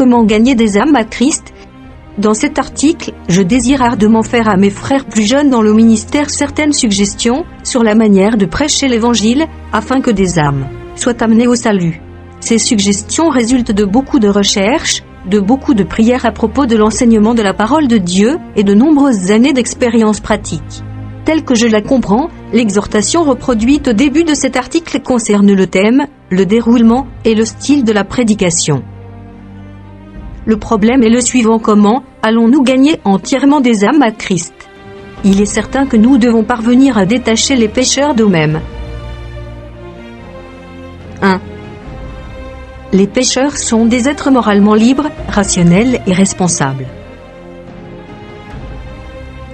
Comment gagner des âmes à Christ ? Dans cet article, je désire ardemment faire à mes frères plus jeunes dans le ministère certaines suggestions sur la manière de prêcher l'Évangile, afin que des âmes soient amenées au salut. Ces suggestions résultent de beaucoup de recherches, de beaucoup de prières à propos de l'enseignement de la parole de Dieu et de nombreuses années d'expérience pratique. Telle que je la comprends, l'exhortation reproduite au début de cet article concerne le thème, le déroulement et le style de la prédication. Le problème est le suivant: comment allons-nous gagner entièrement des âmes à Christ ? Il est certain que nous devons parvenir à détacher les pécheurs d'eux-mêmes. 1. Les pécheurs sont des êtres moralement libres, rationnels et responsables.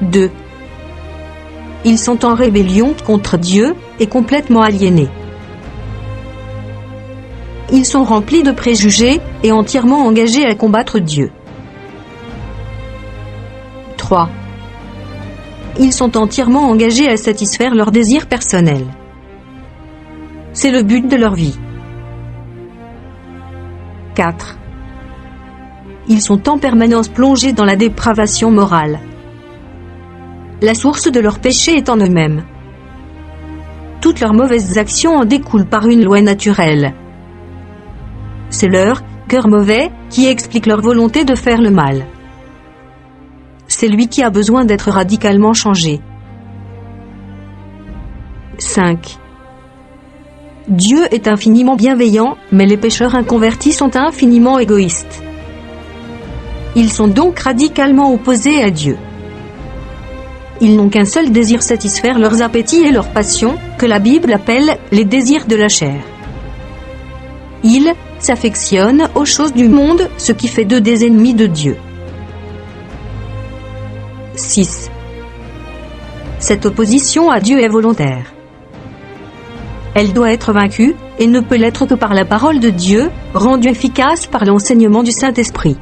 2. Ils sont en rébellion contre Dieu et complètement aliénés. Ils sont remplis de préjugés et entièrement engagés à combattre Dieu. 3. Ils sont entièrement engagés à satisfaire leurs désirs personnels. C'est le but de leur vie. 4. Ils sont en permanence plongés dans la dépravation morale. La source de leur péché est en eux-mêmes. Toutes leurs mauvaises actions en découlent par une loi naturelle. C'est leur cœur mauvais qui explique leur volonté de faire le mal. C'est lui qui a besoin d'être radicalement changé. 5. Dieu est infiniment bienveillant, mais les pécheurs inconvertis sont infiniment égoïstes. Ils sont donc radicalement opposés à Dieu. Ils n'ont qu'un seul désir: satisfaire leurs appétits et leurs passions, que la Bible appelle les désirs de la chair. Ils s'affectionnent aux choses du monde, ce qui fait d'eux des ennemis de Dieu. 6. Cette opposition à Dieu est volontaire. Elle doit être vaincue, et ne peut l'être que par la parole de Dieu, rendue efficace par l'enseignement du Saint-Esprit.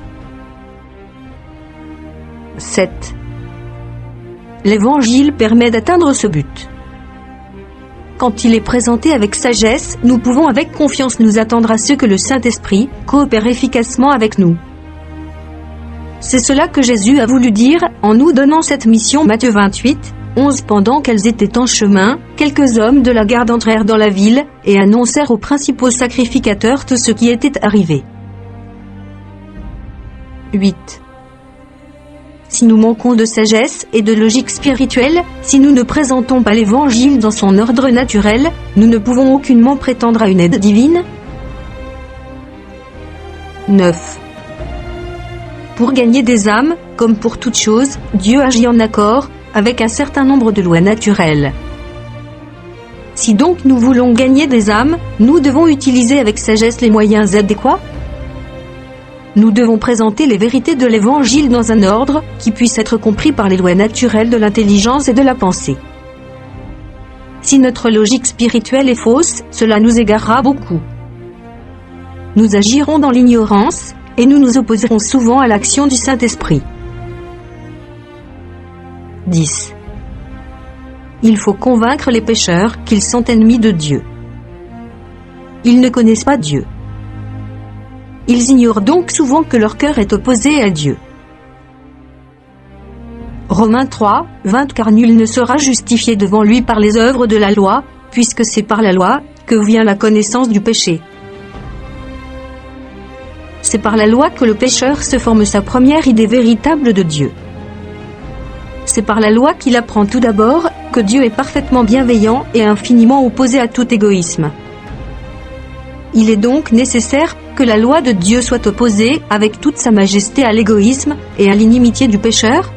7. L'Évangile permet d'atteindre ce but. Quand il est présenté avec sagesse, nous pouvons avec confiance nous attendre à ce que le Saint-Esprit coopère efficacement avec nous. C'est cela que Jésus a voulu dire en nous donnant cette mission. Matthieu 28, 11. Pendant qu'elles étaient en chemin, quelques hommes de la garde entrèrent dans la ville et annoncèrent aux principaux sacrificateurs tout ce qui était arrivé. 8. Si nous manquons de sagesse et de logique spirituelle, si nous ne présentons pas l'Évangile dans son ordre naturel, nous ne pouvons aucunement prétendre à une aide divine. 9. Pour gagner des âmes, comme pour toute chose, Dieu agit en accord avec un certain nombre de lois naturelles. Si donc nous voulons gagner des âmes, nous devons utiliser avec sagesse les moyens adéquats. Nous devons présenter les vérités de l'Évangile dans un ordre qui puisse être compris par les lois naturelles de l'intelligence et de la pensée. Si notre logique spirituelle est fausse, cela nous égarera beaucoup. Nous agirons dans l'ignorance et nous nous opposerons souvent à l'action du Saint-Esprit. 10. Il faut convaincre les pécheurs qu'ils sont ennemis de Dieu. Ils ne connaissent pas Dieu. Ils ignorent donc souvent que leur cœur est opposé à Dieu. Romains 3, 20. Car nul ne sera justifié devant lui par les œuvres de la loi, puisque c'est par la loi que vient la connaissance du péché. C'est par la loi que le pécheur se forme sa première idée véritable de Dieu. C'est par la loi qu'il apprend tout d'abord que Dieu est parfaitement bienveillant et infiniment opposé à tout égoïsme. Il est donc nécessaire que la loi de Dieu soit opposée avec toute sa majesté à l'égoïsme et à l'inimitié du pécheur.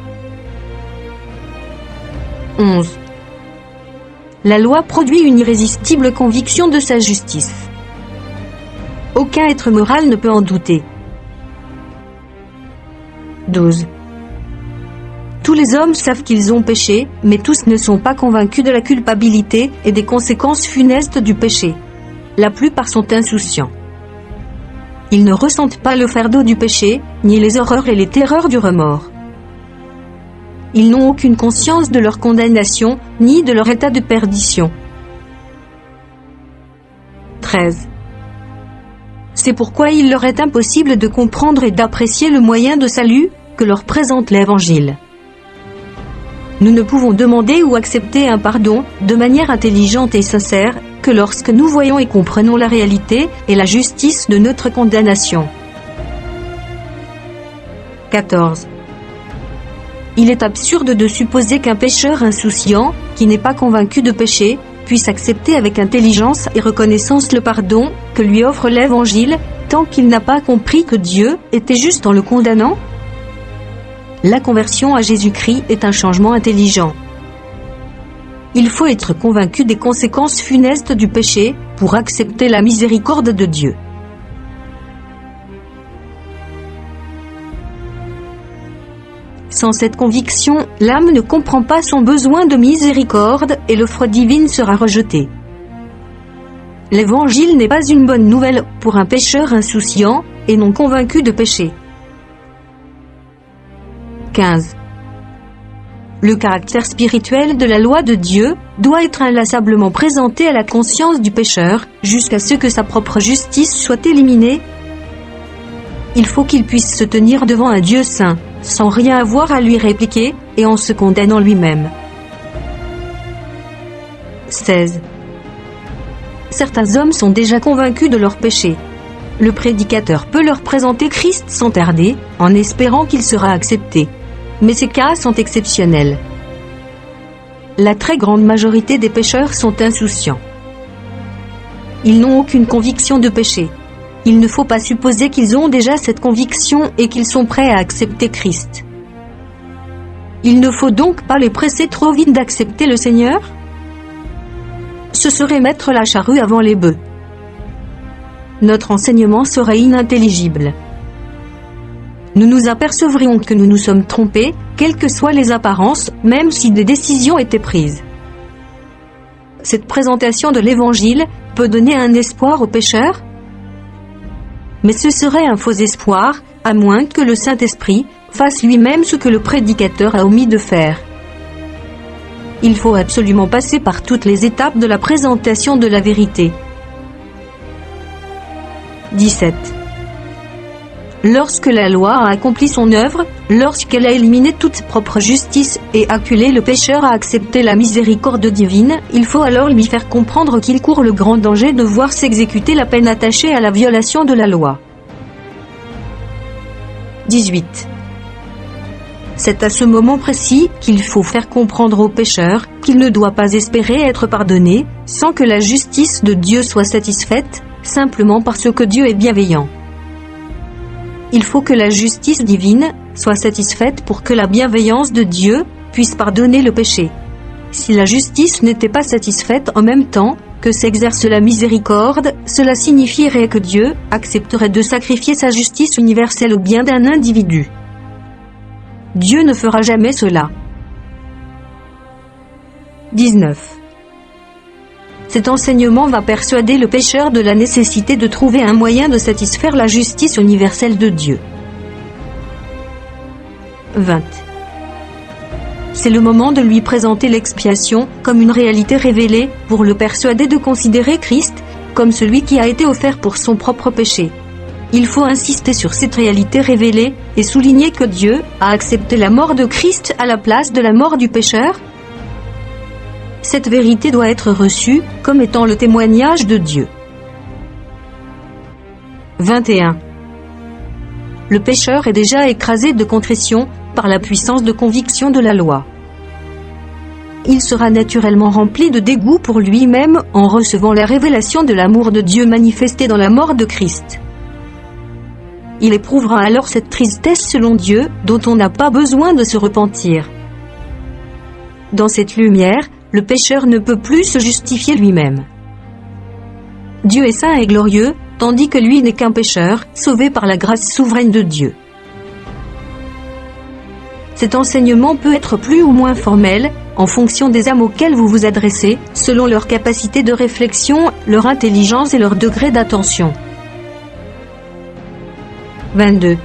11. La loi produit une irrésistible conviction de sa justice. Aucun être moral ne peut en douter. 12. Tous les hommes savent qu'ils ont péché, mais tous ne sont pas convaincus de la culpabilité et des conséquences funestes du péché. La plupart sont insouciants. Ils ne ressentent pas le fardeau du péché, ni les horreurs et les terreurs du remords. Ils n'ont aucune conscience de leur condamnation, ni de leur état de perdition. 13. C'est pourquoi il leur est impossible de comprendre et d'apprécier le moyen de salut que leur présente l'Évangile. Nous ne pouvons demander ou accepter un pardon de manière intelligente et sincère que lorsque nous voyons et comprenons la réalité et la justice de notre condamnation. 14. Il est absurde de supposer qu'un pécheur insouciant, qui n'est pas convaincu de péché, puisse accepter avec intelligence et reconnaissance le pardon que lui offre l'Évangile, tant qu'il n'a pas compris que Dieu était juste en le condamnant. La conversion à Jésus-Christ est un changement intelligent. Il faut être convaincu des conséquences funestes du péché pour accepter la miséricorde de Dieu. Sans cette conviction, l'âme ne comprend pas son besoin de miséricorde et l'offre divine sera rejetée. L'Évangile n'est pas une bonne nouvelle pour un pécheur insouciant et non convaincu de péché. 15. Le caractère spirituel de la loi de Dieu doit être inlassablement présenté à la conscience du pécheur, jusqu'à ce que sa propre justice soit éliminée. Il faut qu'il puisse se tenir devant un Dieu saint, sans rien avoir à lui répliquer, et en se condamnant lui-même. 16. Certains hommes sont déjà convaincus de leur péché. Le prédicateur peut leur présenter Christ sans tarder, en espérant qu'il sera accepté. Mais ces cas sont exceptionnels. La très grande majorité des pécheurs sont insouciants. Ils n'ont aucune conviction de péché. Il ne faut pas supposer qu'ils ont déjà cette conviction et qu'ils sont prêts à accepter Christ. Il ne faut donc pas les presser trop vite d'accepter le Seigneur. Ce serait mettre la charrue avant les bœufs. Notre enseignement serait inintelligible. Nous nous apercevrions que nous nous sommes trompés, quelles que soient les apparences, même si des décisions étaient prises. Cette présentation de l'Évangile peut donner un espoir aux pécheurs, mais ce serait un faux espoir, à moins que le Saint-Esprit fasse lui-même ce que le prédicateur a omis de faire. Il faut absolument passer par toutes les étapes de la présentation de la vérité. 17. Lorsque la loi a accompli son œuvre, lorsqu'elle a éliminé toute propre justice et acculé le pécheur à accepter la miséricorde divine, il faut alors lui faire comprendre qu'il court le grand danger de voir s'exécuter la peine attachée à la violation de la loi. 18. C'est à ce moment précis qu'il faut faire comprendre au pécheur qu'il ne doit pas espérer être pardonné sans que la justice de Dieu soit satisfaite, simplement parce que Dieu est bienveillant. Il faut que la justice divine soit satisfaite pour que la bienveillance de Dieu puisse pardonner le péché. Si la justice n'était pas satisfaite en même temps que s'exerce la miséricorde, cela signifierait que Dieu accepterait de sacrifier sa justice universelle au bien d'un individu. Dieu ne fera jamais cela. 19. Cet enseignement va persuader le pécheur de la nécessité de trouver un moyen de satisfaire la justice universelle de Dieu. 20. C'est le moment de lui présenter l'expiation comme une réalité révélée pour le persuader de considérer Christ comme celui qui a été offert pour son propre péché. Il faut insister sur cette réalité révélée et souligner que Dieu a accepté la mort de Christ à la place de la mort du pécheur. Cette vérité doit être reçue comme étant le témoignage de Dieu. 21. Le pécheur est déjà écrasé de contrition par la puissance de conviction de la loi. Il sera naturellement rempli de dégoût pour lui-même en recevant la révélation de l'amour de Dieu manifesté dans la mort de Christ. Il éprouvera alors cette tristesse selon Dieu dont on n'a pas besoin de se repentir. Dans cette lumière, le pécheur ne peut plus se justifier lui-même. Dieu est saint et glorieux, tandis que lui n'est qu'un pécheur, sauvé par la grâce souveraine de Dieu. Cet enseignement peut être plus ou moins formel, en fonction des âmes auxquelles vous vous adressez, selon leur capacité de réflexion, leur intelligence et leur degré d'attention. 22.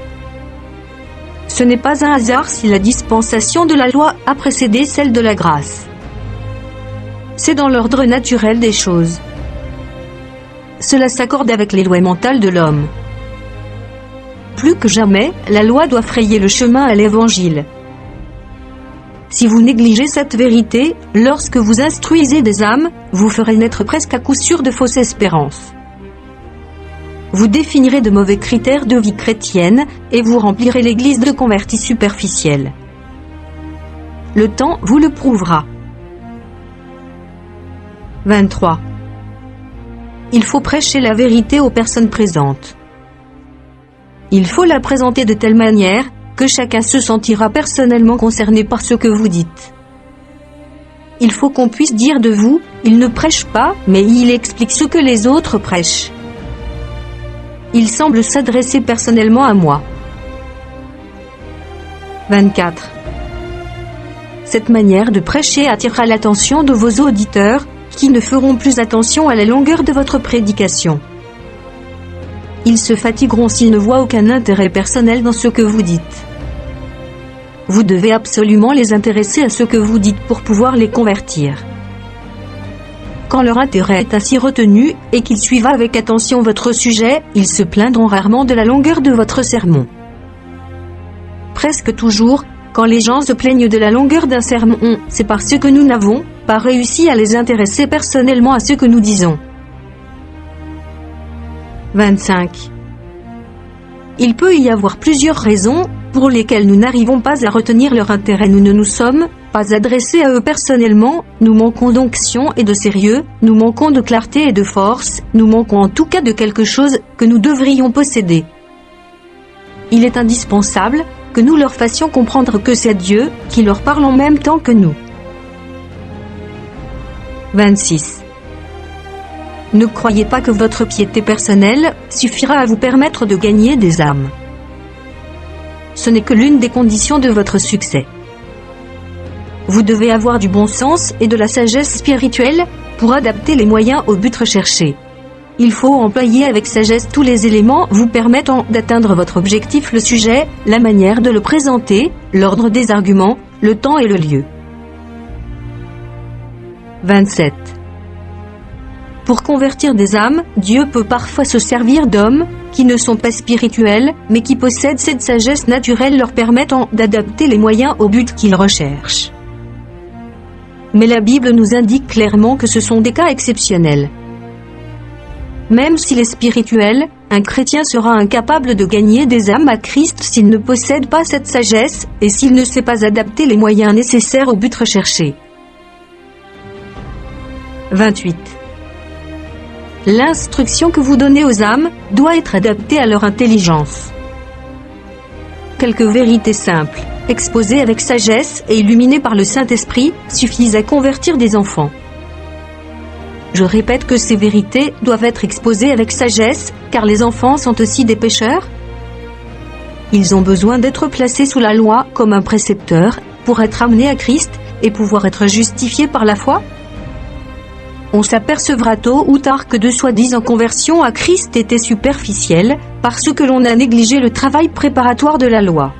Ce n'est pas un hasard si la dispensation de la loi a précédé celle de la grâce. C'est dans l'ordre naturel des choses. cela s'accorde avec les lois mentales de l'homme. Plus que jamais, la loi doit frayer le chemin à l'Évangile. Si vous négligez cette vérité, lorsque vous instruisez des âmes, vous ferez naître presque à coup sûr de fausses espérances. Vous définirez de mauvais critères de vie chrétienne, et vous remplirez l'Église de convertis superficiels. Le temps vous le prouvera. 23. Il faut prêcher la vérité aux personnes présentes. Il faut la présenter de telle manière que chacun se sentira personnellement concerné par ce que vous dites. Il faut qu'on puisse dire de vous, il ne prêche pas, mais il explique ce que les autres prêchent. Il semble s'adresser personnellement à moi. 24. Cette manière de prêcher attirera l'attention de vos auditeurs, qui ne feront plus attention à la longueur de votre prédication. Ils se fatigueront s'ils ne voient aucun intérêt personnel dans ce que vous dites. Vous devez absolument les intéresser à ce que vous dites pour pouvoir les convertir. Quand leur intérêt est ainsi retenu et qu'ils suivent avec attention votre sujet, ils se plaindront rarement de la longueur de votre sermon. Presque toujours, quand les gens se plaignent de la longueur d'un sermon, c'est parce que nous n'avons pas réussi à les intéresser personnellement à ce que nous disons. 25. Il peut y avoir plusieurs raisons pour lesquelles nous n'arrivons pas à retenir leur intérêt. Nous ne nous sommes pas adressés à eux personnellement, nous manquons d'onction et de sérieux, nous manquons de clarté et de force, nous manquons en tout cas de quelque chose que nous devrions posséder. Il est indispensable que nous leur fassions comprendre que c'est Dieu qui leur parle en même temps que nous. 26. Ne croyez pas que votre piété personnelle suffira à vous permettre de gagner des âmes. Ce n'est que l'une des conditions de votre succès. Vous devez avoir du bon sens et de la sagesse spirituelle pour adapter les moyens au but recherché. Il faut employer avec sagesse tous les éléments vous permettant d'atteindre votre objectif, le sujet, la manière de le présenter, l'ordre des arguments, le temps et le lieu. 27. Pour convertir des âmes, Dieu peut parfois se servir d'hommes qui ne sont pas spirituels, mais qui possèdent cette sagesse naturelle leur permettant d'adapter les moyens au but qu'ils recherchent. Mais la Bible nous indique clairement que ce sont des cas exceptionnels. Même s'il est spirituel, un chrétien sera incapable de gagner des âmes à Christ s'il ne possède pas cette sagesse et s'il ne sait pas adapter les moyens nécessaires au but recherché. 28. L'instruction que vous donnez aux âmes doit être adaptée à leur intelligence. Quelques vérités simples, exposées avec sagesse et illuminées par le Saint-Esprit, suffisent à convertir des enfants. Je répète que ces vérités doivent être exposées avec sagesse, car les enfants sont aussi des pécheurs. Ils ont besoin d'être placés sous la loi comme un précepteur pour être amenés à Christ et pouvoir être justifiés par la foi. On s'apercevra tôt ou tard que de soi-disant conversion à Christ était superficielle, parce que l'on a négligé le travail préparatoire de la loi.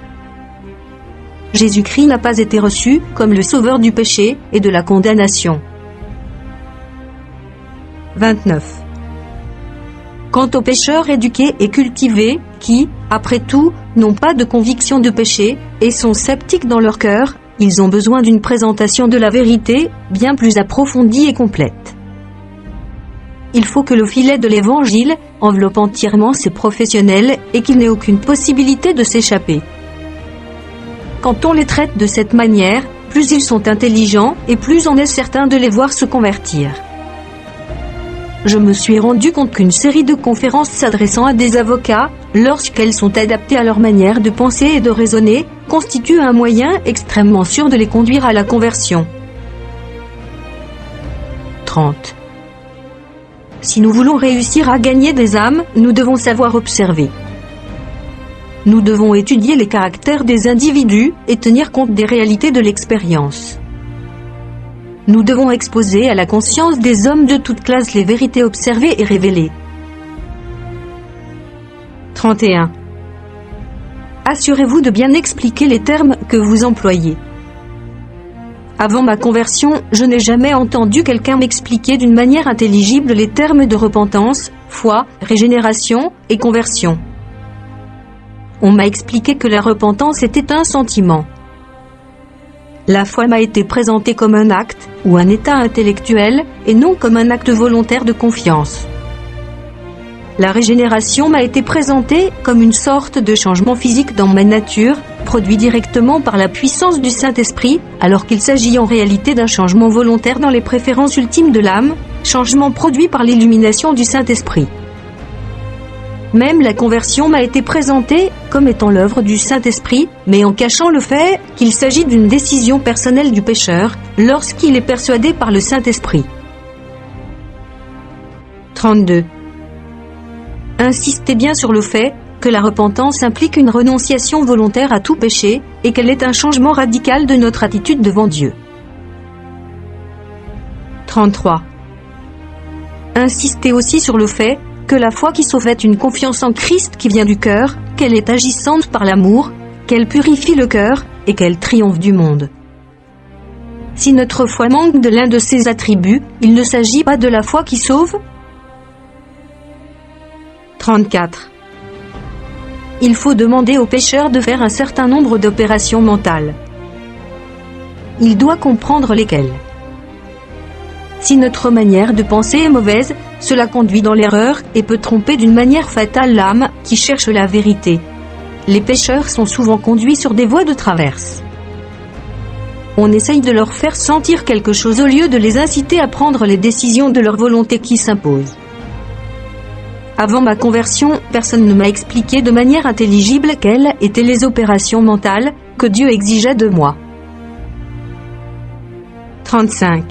Jésus-Christ n'a pas été reçu comme le sauveur du péché et de la condamnation. 29. Quant aux pécheurs éduqués et cultivés, qui, après tout, n'ont pas de conviction de péché, et sont sceptiques dans leur cœur, ils ont besoin d'une présentation de la vérité, bien plus approfondie et complète. Il faut que le filet de l'Évangile enveloppe entièrement ces professionnels et qu'il n'ait aucune possibilité de s'échapper. Quand on les traite de cette manière, plus ils sont intelligents et plus on est certain de les voir se convertir. Je me suis rendu compte qu'une série de conférences s'adressant à des avocats, lorsqu'elles sont adaptées à leur manière de penser et de raisonner, constitue un moyen extrêmement sûr de les conduire à la conversion. 30. Si nous voulons réussir à gagner des âmes, nous devons savoir observer. Nous devons étudier les caractères des individus et tenir compte des réalités de l'expérience. Nous devons exposer à la conscience des hommes de toute classe les vérités observées et révélées. 31. Assurez-vous de bien expliquer les termes que vous employez. Avant ma conversion, je n'ai jamais entendu quelqu'un m'expliquer d'une manière intelligible les termes de repentance, foi, régénération et conversion. On m'a expliqué que la repentance était un sentiment. La foi m'a été présentée comme un acte ou un état intellectuel et non comme un acte volontaire de confiance. La régénération m'a été présentée comme une sorte de changement physique dans ma nature, produit directement par la puissance du Saint-Esprit, alors qu'il s'agit en réalité d'un changement volontaire dans les préférences ultimes de l'âme, changement produit par l'illumination du Saint-Esprit. Même la conversion m'a été présentée comme étant l'œuvre du Saint-Esprit, mais en cachant le fait qu'il s'agit d'une décision personnelle du pécheur lorsqu'il est persuadé par le Saint-Esprit. 32. Insistez bien sur le fait que la repentance implique une renonciation volontaire à tout péché et qu'elle est un changement radical de notre attitude devant Dieu. 33. Insistez aussi sur le fait que la foi qui sauve est une confiance en Christ qui vient du cœur, qu'elle est agissante par l'amour, qu'elle purifie le cœur et qu'elle triomphe du monde. Si notre foi manque de l'un de ces attributs, il ne s'agit pas de la foi qui sauve. 34. Il faut demander au pécheur de faire un certain nombre d'opérations mentales. Il doit comprendre lesquelles. Si notre manière de penser est mauvaise, cela conduit dans l'erreur et peut tromper d'une manière fatale l'âme qui cherche la vérité. Les pécheurs sont souvent conduits sur des voies de traverse. On essaye de leur faire sentir quelque chose au lieu de les inciter à prendre les décisions de leur volonté qui s'imposent. Avant ma conversion, personne ne m'a expliqué de manière intelligible quelles étaient les opérations mentales que Dieu exigeait de moi. 35.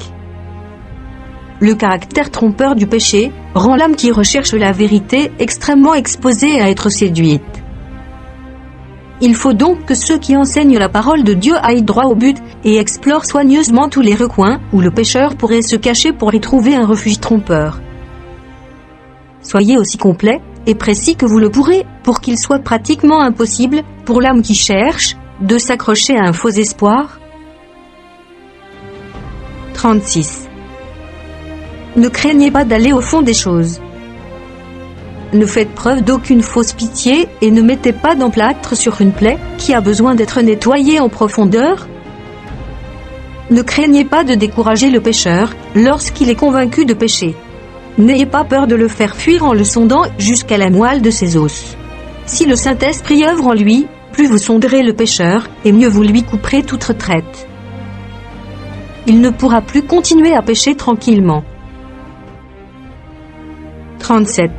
Le caractère trompeur du péché rend l'âme qui recherche la vérité extrêmement exposée à être séduite. Il faut donc que ceux qui enseignent la parole de Dieu aillent droit au but et explorent soigneusement tous les recoins où le pécheur pourrait se cacher pour y trouver un refuge trompeur. Soyez aussi complet et précis que vous le pourrez pour qu'il soit pratiquement impossible pour l'âme qui cherche de s'accrocher à un faux espoir. 36. Ne craignez pas d'aller au fond des choses. Ne faites preuve d'aucune fausse pitié et ne mettez pas d'emplâtre sur une plaie qui a besoin d'être nettoyée en profondeur. Ne craignez pas de décourager le pécheur lorsqu'il est convaincu de pécher. N'ayez pas peur de le faire fuir en le sondant jusqu'à la moelle de ses os. Si le Saint-Esprit œuvre en lui, plus vous sonderez le pécheur et mieux vous lui couperez toute retraite. Il ne pourra plus continuer à pécher tranquillement. 37.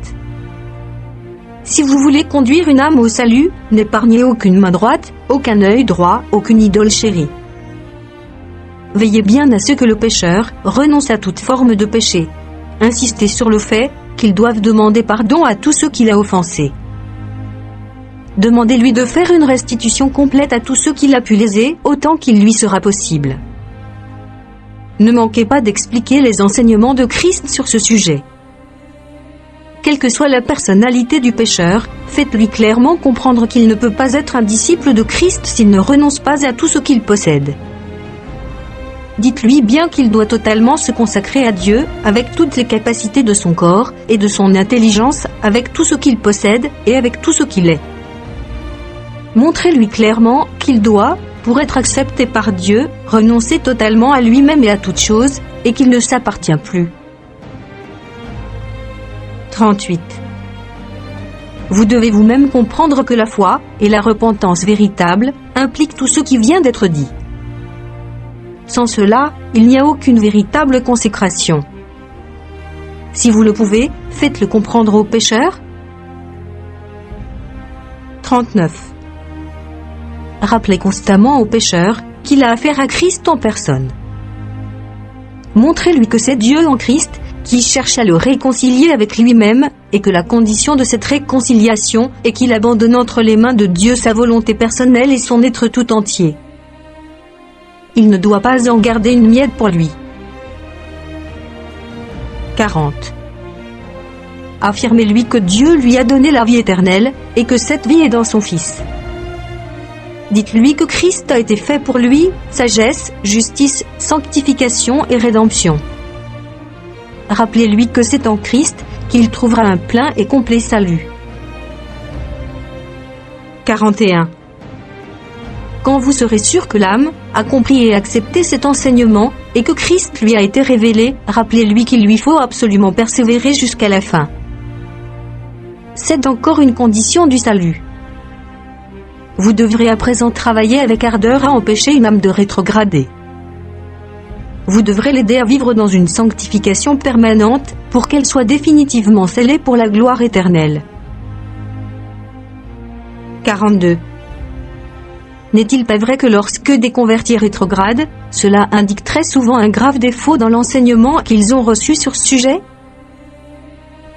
Si vous voulez conduire une âme au salut, n'épargnez aucune main droite, aucun œil droit, aucune idole chérie. Veillez bien à ce que le pécheur renonce à toute forme de péché. Insistez sur le fait qu'ils doivent demander pardon à tous ceux qu'il a offensés. Demandez-lui de faire une restitution complète à tous ceux qu'il a pu léser, autant qu'il lui sera possible. Ne manquez pas d'expliquer les enseignements de Christ sur ce sujet. Quelle que soit la personnalité du pécheur, faites-lui clairement comprendre qu'il ne peut pas être un disciple de Christ s'il ne renonce pas à tout ce qu'il possède. Dites-lui bien qu'il doit totalement se consacrer à Dieu, avec toutes les capacités de son corps et de son intelligence, avec tout ce qu'il possède et avec tout ce qu'il est. Montrez-lui clairement qu'il doit, pour être accepté par Dieu, renoncer totalement à lui-même et à toute chose, et qu'il ne s'appartient plus. 38. Vous devez vous-même comprendre que la foi et la repentance véritable impliquent tout ce qui vient d'être dit. Sans cela, il n'y a aucune véritable consécration. Si vous le pouvez, faites-le comprendre aux pécheurs. 39. Rappelez constamment au pécheur qu'il a affaire à Christ en personne. Montrez-lui que c'est Dieu en Christ qui cherche à le réconcilier avec lui-même et que la condition de cette réconciliation est qu'il abandonne entre les mains de Dieu sa volonté personnelle et son être tout entier. Il ne doit pas en garder une miette pour lui. 40. Affirmez-lui que Dieu lui a donné la vie éternelle et que cette vie est dans son Fils. Dites-lui que Christ a été fait pour lui, sagesse, justice, sanctification et rédemption. Rappelez-lui que c'est en Christ qu'il trouvera un plein et complet salut. 41. Quand vous serez sûr que l'âme a compris et accepté cet enseignement, et que Christ lui a été révélé, rappelez-lui qu'il lui faut absolument persévérer jusqu'à la fin. C'est encore une condition du salut. Vous devrez à présent travailler avec ardeur à empêcher une âme de rétrograder. Vous devrez l'aider à vivre dans une sanctification permanente, pour qu'elle soit définitivement scellée pour la gloire éternelle. 42. N'est-il pas vrai que lorsque des convertis rétrogradent, cela indique très souvent un grave défaut dans l'enseignement qu'ils ont reçu sur ce sujet?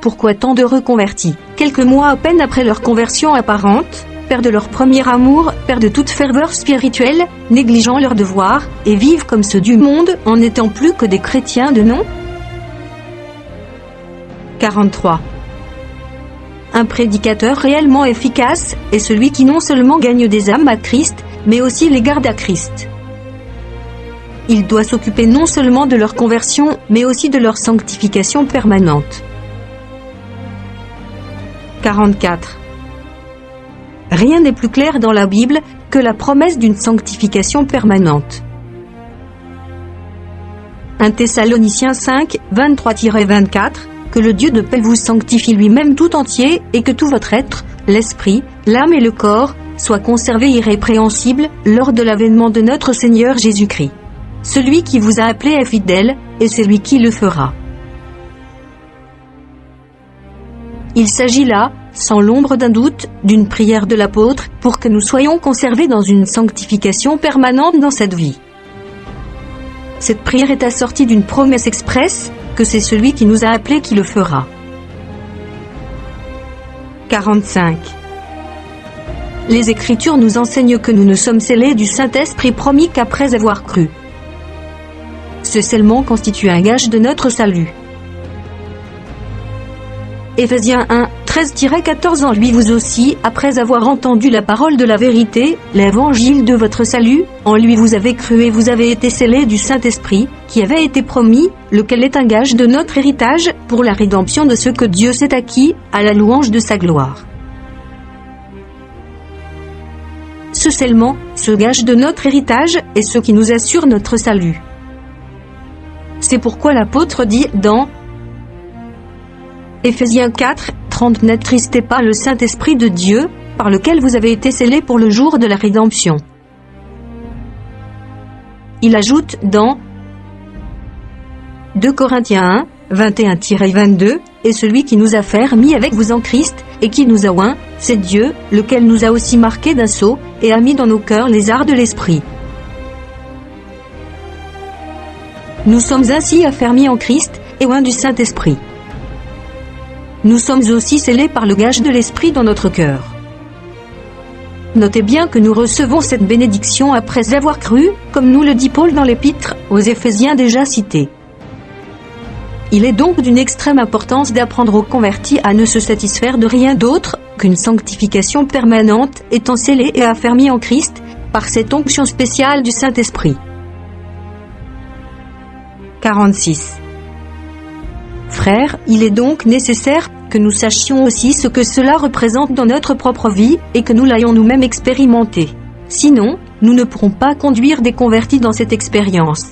Pourquoi tant de reconvertis, quelques mois à peine après leur conversion apparente, perdent leur premier amour, perdent toute ferveur spirituelle, négligeant leurs devoirs, et vivent comme ceux du monde en n'étant plus que des chrétiens de nom? 43. Un prédicateur réellement efficace est celui qui non seulement gagne des âmes à Christ, mais aussi les garde à Christ. Il doit s'occuper non seulement de leur conversion, mais aussi de leur sanctification permanente. 44. Rien n'est plus clair dans la Bible que la promesse d'une sanctification permanente. 1 Thessaloniciens 5, 23-24, que le Dieu de paix vous sanctifie lui-même tout entier, et que tout votre être, l'esprit, l'âme et le corps, soit conservé irrépréhensible lors de l'avènement de notre Seigneur Jésus-Christ. Celui qui vous a appelé est fidèle, et c'est lui qui le fera. Il s'agit là, sans l'ombre d'un doute, d'une prière de l'apôtre, pour que nous soyons conservés dans une sanctification permanente dans cette vie. Cette prière est assortie d'une promesse expresse, que c'est celui qui nous a appelés qui le fera. 45. Les Écritures nous enseignent que nous ne sommes scellés du Saint-Esprit promis qu'après avoir cru. Ce scellement constitue un gage de notre salut. Éphésiens 1, 13-14. En lui vous aussi, après avoir entendu la parole de la vérité, l'évangile de votre salut, en lui vous avez cru et vous avez été scellés du Saint-Esprit, qui avait été promis, lequel est un gage de notre héritage, pour la rédemption de ceux que Dieu s'est acquis, à la louange de sa gloire. Ce scellement, ce gage de notre héritage, est ce qui nous assure notre salut. C'est pourquoi l'apôtre dit dans Éphésiens 4, 30 n'attristez pas le Saint-Esprit de Dieu, par lequel vous avez été scellés pour le jour de la rédemption. Il ajoute dans 2 Corinthiens 1, 21-22, et celui qui nous a fait mis avec vous en Christ, et qui nous a oints, c'est Dieu, lequel nous a aussi marqués d'un sceau, et a mis dans nos cœurs les arts de l'Esprit. Nous sommes ainsi affermis en Christ, et oints du Saint-Esprit. Nous sommes aussi scellés par le gage de l'Esprit dans notre cœur. Notez bien que nous recevons cette bénédiction après avoir cru, comme nous le dit Paul dans l'épître aux Éphésiens déjà cité. Il est donc d'une extrême importance d'apprendre aux convertis à ne se satisfaire de rien d'autre qu'une sanctification permanente, étant scellés et affermis en Christ par cette onction spéciale du Saint-Esprit. 46. Frères, il est donc nécessaire que nous sachions aussi ce que cela représente dans notre propre vie, et que nous l'ayons nous-mêmes expérimenté. Sinon, nous ne pourrons pas conduire des convertis dans cette expérience.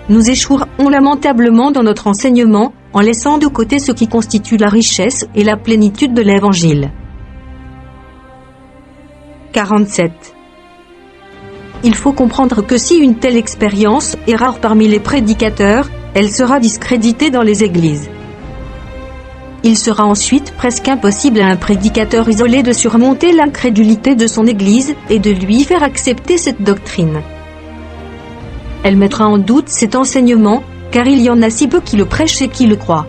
Nous échouerons lamentablement dans notre enseignement, en laissant de côté ce qui constitue la richesse et la plénitude de l'Évangile. 47. Il faut comprendre que si une telle expérience est rare parmi les prédicateurs, elle sera discréditée dans les églises. Il sera ensuite presque impossible à un prédicateur isolé de surmonter l'incrédulité de son église et de lui faire accepter cette doctrine. Elle mettra en doute cet enseignement, car il y en a si peu qui le prêchent et qui le croient.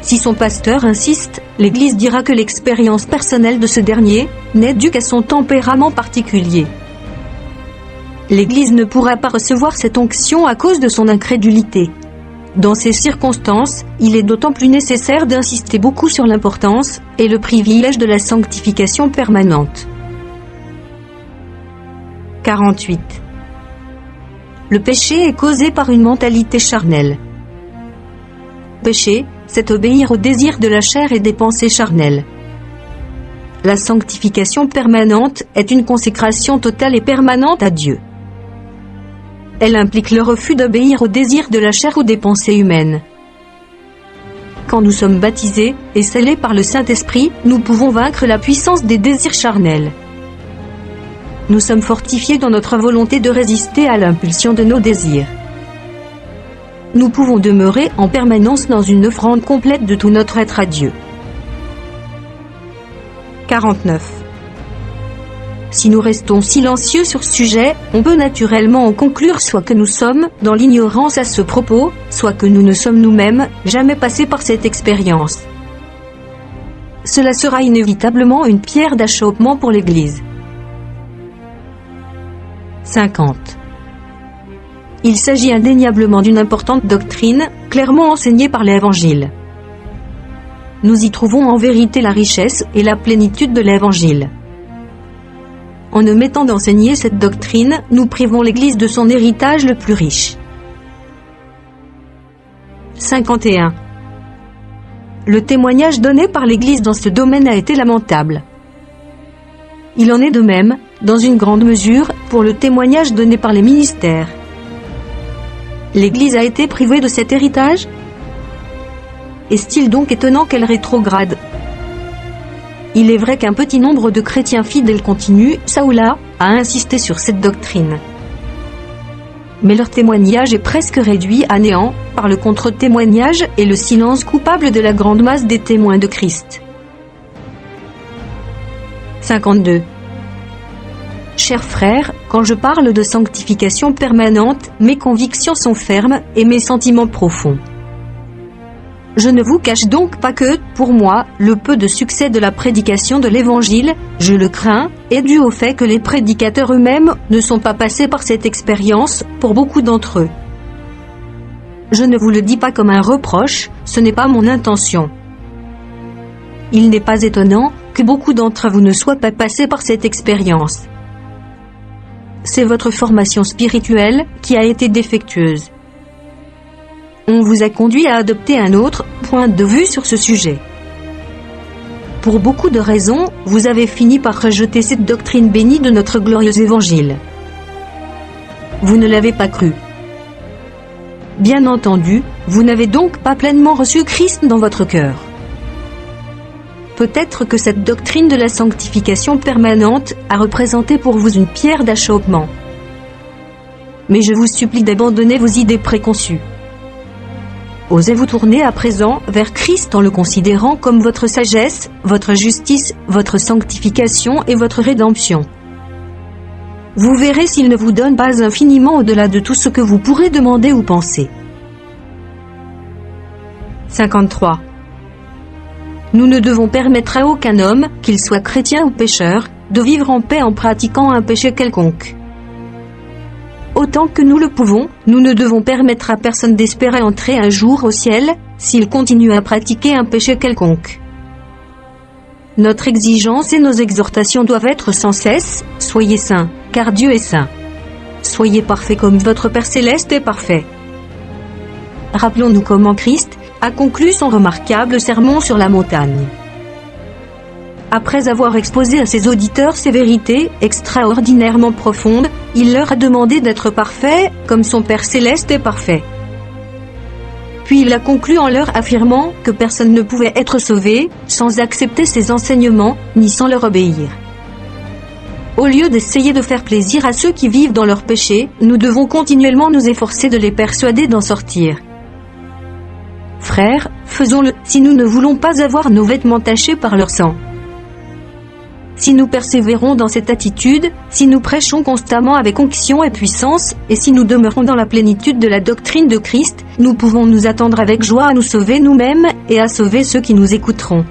Si son pasteur insiste, l'église dira que l'expérience personnelle de ce dernier n'est due qu'à son tempérament particulier. L'Église ne pourra pas recevoir cette onction à cause de son incrédulité. Dans ces circonstances, il est d'autant plus nécessaire d'insister beaucoup sur l'importance et le privilège de la sanctification permanente. 48. Le péché est causé par une mentalité charnelle. péché, c'est obéir au désir de la chair et des pensées charnelles. La sanctification permanente est une consécration totale et permanente à Dieu. Elle implique le refus d'obéir au désir de la chair ou des pensées humaines. Quand nous sommes baptisés et scellés par le Saint-Esprit, nous pouvons vaincre la puissance des désirs charnels. Nous sommes fortifiés dans notre volonté de résister à l'impulsion de nos désirs. Nous pouvons demeurer en permanence dans une offrande complète de tout notre être à Dieu. 49. Si nous restons silencieux sur ce sujet, on peut naturellement en conclure soit que nous sommes dans l'ignorance à ce propos, soit que nous ne sommes nous-mêmes jamais passés par cette expérience. Cela sera inévitablement une pierre d'achoppement pour l'Église. 50. Il s'agit indéniablement d'une importante doctrine, clairement enseignée par l'Évangile. Nous y trouvons en vérité la richesse et la plénitude de l'Évangile. En omettant d'enseigner cette doctrine, nous privons l'Église de son héritage le plus riche. 51. Le témoignage donné par l'Église dans ce domaine a été lamentable. Il en est de même, dans une grande mesure, pour le témoignage donné par les ministères. L'Église a été privée de cet héritage ? Est-il donc étonnant qu'elle rétrograde ? Il est vrai qu'un petit nombre de chrétiens fidèles continuent, ça ou là, à insister sur cette doctrine. Mais leur témoignage est presque réduit à néant, par le contre-témoignage et le silence coupable de la grande masse des témoins de Christ. 52. Chers frères, quand je parle de sanctification permanente, mes convictions sont fermes et mes sentiments profonds. Je ne vous cache donc pas que, pour moi, le peu de succès de la prédication de l'Évangile, je le crains, est dû au fait que les prédicateurs eux-mêmes ne sont pas passés par cette expérience, pour beaucoup d'entre eux. Je ne vous le dis pas comme un reproche, ce n'est pas mon intention. Il n'est pas étonnant que beaucoup d'entre vous ne soient pas passés par cette expérience. C'est votre formation spirituelle qui a été défectueuse. On vous a conduit à adopter un autre point de vue sur ce sujet. Pour beaucoup de raisons, vous avez fini par rejeter cette doctrine bénie de notre glorieux Évangile. Vous ne l'avez pas cru. Bien entendu, vous n'avez donc pas pleinement reçu Christ dans votre cœur. Peut-être que cette doctrine de la sanctification permanente a représenté pour vous une pierre d'achoppement. Mais je vous supplie d'abandonner vos idées préconçues. Osez vous tourner à présent vers Christ en le considérant comme votre sagesse, votre justice, votre sanctification et votre rédemption. Vous verrez s'il ne vous donne pas infiniment au-delà de tout ce que vous pourrez demander ou penser. 53. Nous ne devons permettre à aucun homme, qu'il soit chrétien ou pécheur, de vivre en paix en pratiquant un péché quelconque. Autant que nous le pouvons, nous ne devons permettre à personne d'espérer entrer un jour au ciel, s'il continue à pratiquer un péché quelconque. Notre exigence et nos exhortations doivent être sans cesse, soyez saints, car Dieu est saint. Soyez parfaits comme votre Père céleste est parfait. Rappelons-nous comment Christ a conclu son remarquable sermon sur la montagne. Après avoir exposé à ses auditeurs ces vérités extraordinairement profondes, il leur a demandé d'être parfaits, comme son Père céleste est parfait. Puis il a conclu en leur affirmant que personne ne pouvait être sauvé sans accepter ses enseignements, ni sans leur obéir. Au lieu d'essayer de faire plaisir à ceux qui vivent dans leur péché, nous devons continuellement nous efforcer de les persuader d'en sortir. Frères, faisons-le, si nous ne voulons pas avoir nos vêtements tachés par leur sang. Si nous persévérons dans cette attitude, si nous prêchons constamment avec onction et puissance, et si nous demeurons dans la plénitude de la doctrine de Christ, nous pouvons nous attendre avec joie à nous sauver nous-mêmes et à sauver ceux qui nous écouteront.